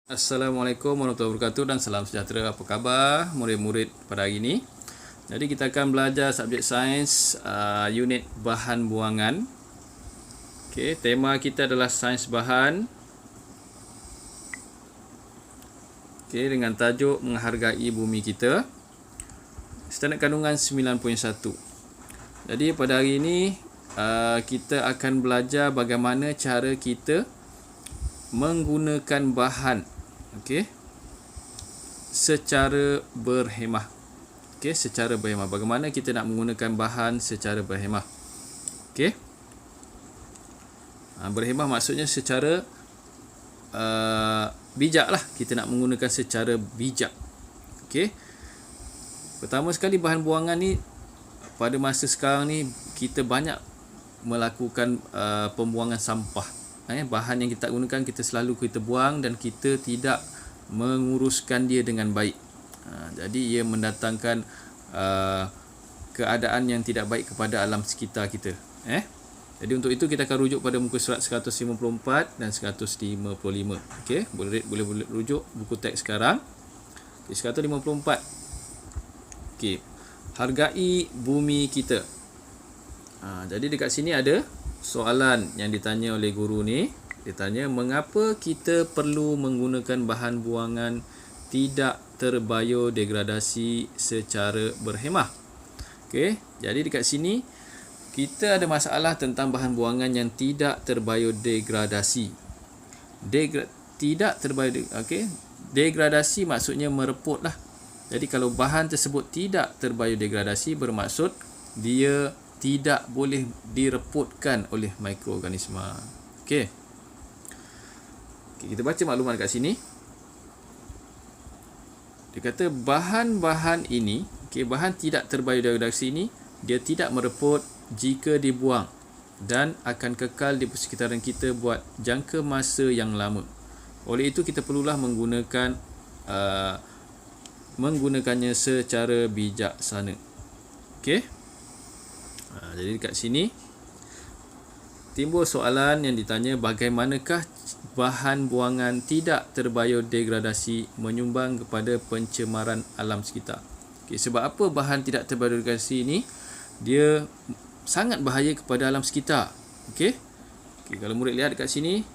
Assalamualaikum warahmatullahi wabarakatuh dan salam sejahtera. Apa khabar murid-murid pada hari ini? Jadi kita akan belajar subjek sains unit bahan buangan. Okey, tema kita adalah sains bahan. Okey, dengan tajuk menghargai bumi kita. Standard kandungan 9.1. Jadi pada hari ini kita akan belajar bagaimana cara kita menggunakan bahan secara berhemah. Secara berhemah. Bagaimana kita nak menggunakan bahan secara berhemah? Berhemah maksudnya secara bijak lah. Kita nak menggunakan secara bijak. Pertama sekali, bahan buangan ni pada masa sekarang ni kita banyak melakukan pembuangan sampah. Bahan yang kita gunakan kita selalu kita buang dan kita tidak menguruskan dia dengan baik. Jadi ia mendatangkan keadaan yang tidak baik kepada alam sekitar kita. Jadi untuk itu kita akan rujuk pada muka surat 154 dan 155. Boleh rujuk buku teks sekarang. 154. Hargai bumi kita. Jadi dekat sini ada soalan yang ditanya oleh guru ni. Dia tanya, mengapa kita perlu menggunakan bahan buangan tidak terbiodegradasi secara berhemah? Jadi dekat sini kita ada masalah tentang bahan buangan yang tidak terbiodegradasi. Degradasi maksudnya mereput lah. Jadi kalau bahan tersebut tidak terbiodegradasi, bermaksud dia tidak boleh direputkan oleh mikroorganisma. Kita baca maklumat kat sini. Dia kata bahan-bahan ini, bahan tidak terbiodegradasi ini, dia tidak mereput jika dibuang dan akan kekal di persekitaran kita buat jangka masa yang lama. Oleh itu kita perlulah menggunakannya secara bijaksana. Jadi dekat sini timbul soalan yang ditanya, bagaimanakah bahan buangan tidak terbiodegradasi menyumbang kepada pencemaran alam sekitar? Sebab apa bahan tidak terbiodegradasi ini dia sangat bahaya kepada alam sekitar? Kalau murid lihat dekat sini,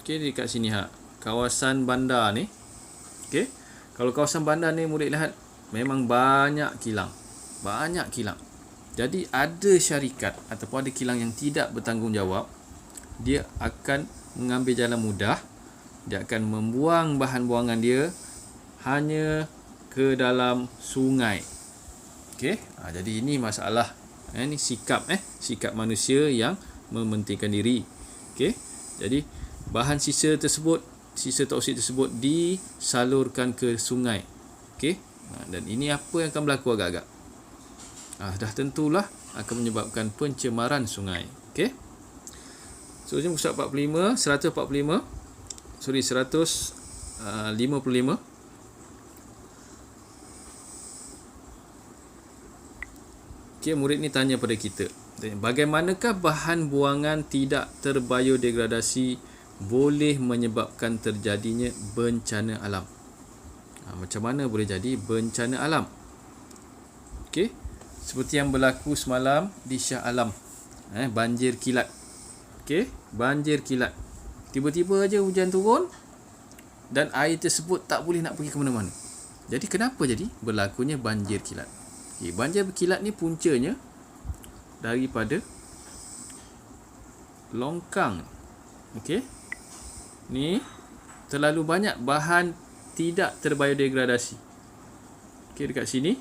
dekat sini kawasan bandar ni. Kalau kawasan bandar ni murid lihat memang banyak kilang. Jadi ada syarikat ataupun ada kilang yang tidak bertanggungjawab, dia akan mengambil jalan mudah. Dia akan membuang bahan buangan dia hanya ke dalam sungai. Jadi ini masalah. Ini sikap manusia yang mementingkan diri. Jadi bahan sisa toksit tersebut disalurkan ke sungai. Dan ini apa yang akan berlaku agak-agak? Dah tentulah akan menyebabkan pencemaran sungai. So muka surat 155. Murid ni tanya pada kita, bagaimanakah bahan buangan tidak terbiodegradasi boleh menyebabkan terjadinya bencana alam? Macam mana boleh jadi bencana alam? Seperti yang berlaku semalam di Shah Alam, banjir kilat. Banjir kilat. Tiba-tiba aja hujan turun dan air tersebut tak boleh nak pergi ke mana-mana. Jadi kenapa jadi berlakunya banjir kilat? Banjir kilat ni puncanya daripada longkang. Ni terlalu banyak bahan tidak terbiodegradasi. Dekat sini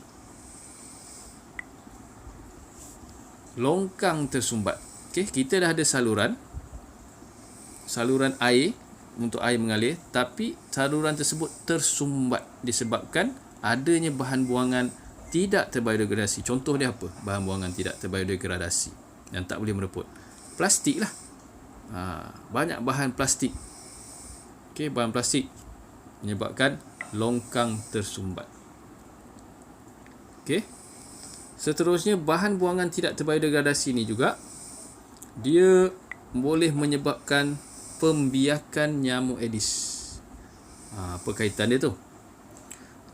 longkang tersumbat. Kita dah ada saluran air untuk air mengalir, tapi saluran tersebut tersumbat disebabkan adanya bahan buangan tidak terbiodegradasi. Contoh dia apa? Bahan buangan tidak terbiodegradasi yang tak boleh mereput. Plastik lah. Banyak bahan plastik. Bahan plastik menyebabkan longkang tersumbat. Seterusnya, bahan buangan tidak terbiodegradasi ni juga dia boleh menyebabkan pembiakan nyamuk Aedes. Apa kaitan dia tu?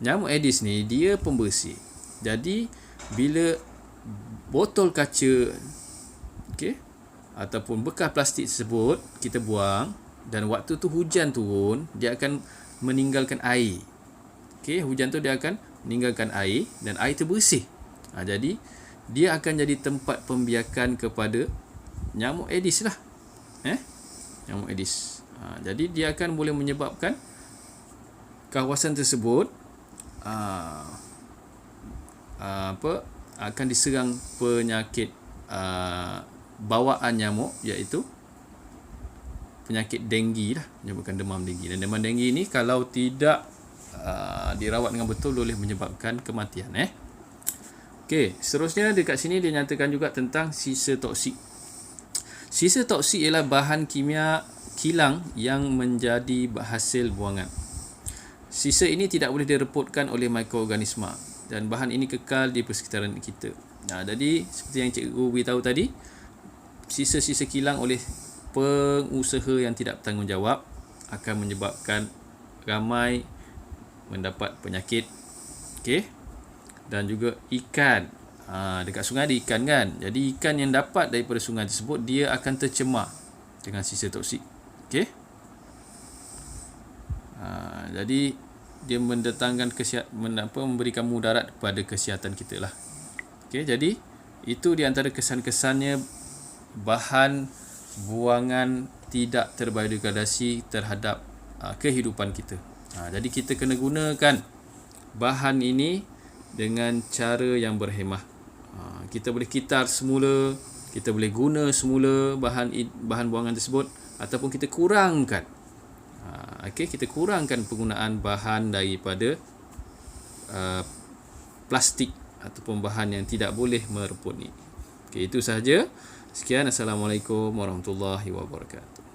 Nyamuk Aedes ni dia pembersih. Jadi bila botol kaca, okey, ataupun bekas plastik tersebut kita buang dan waktu tu hujan turun, dia akan meninggalkan air. Okey, hujan tu dia akan meninggalkan air dan air tu bersih. Jadi dia akan jadi tempat pembiakan kepada nyamuk Aedes lah. Nyamuk Aedes. Jadi dia akan boleh menyebabkan kawasan tersebut akan diserang penyakit bawaan nyamuk, iaitu penyakit denggi lah, menyebabkan demam denggi. Dan demam denggi ni kalau tidak dirawat dengan betul boleh menyebabkan kematian. Okey, seterusnya dekat sini dia nyatakan juga tentang sisa toksik. Sisa toksik ialah bahan kimia kilang yang menjadi hasil buangan. Sisa ini tidak boleh direpotkan oleh mikroorganisma dan bahan ini kekal di persekitaran kita. Jadi seperti yang cikgu beritahu tadi, sisa-sisa kilang oleh pengusaha yang tidak bertanggungjawab akan menyebabkan ramai mendapat penyakit. Okey. Dan juga ikan. Dekat sungai ada ikan kan. Jadi ikan yang dapat daripada sungai tersebut dia akan tercemar dengan sisa toksik. Okey. Jadi dia mendatangkan memberikan mudarat kepada kesihatan kita lah. Okey, jadi itu di antara kesan-kesannya bahan buangan tidak terbiodigradasi terhadap kehidupan kita. Jadi kita kena gunakan bahan ini dengan cara yang berhemah. Kita boleh kitar semula, kita boleh guna semula bahan buangan tersebut, ataupun kita kurangkan. Kita kurangkan penggunaan bahan daripada plastik ataupun bahan yang tidak boleh mereput ni. Itu sahaja. Sekian, Assalamualaikum warahmatullahi wabarakatuh.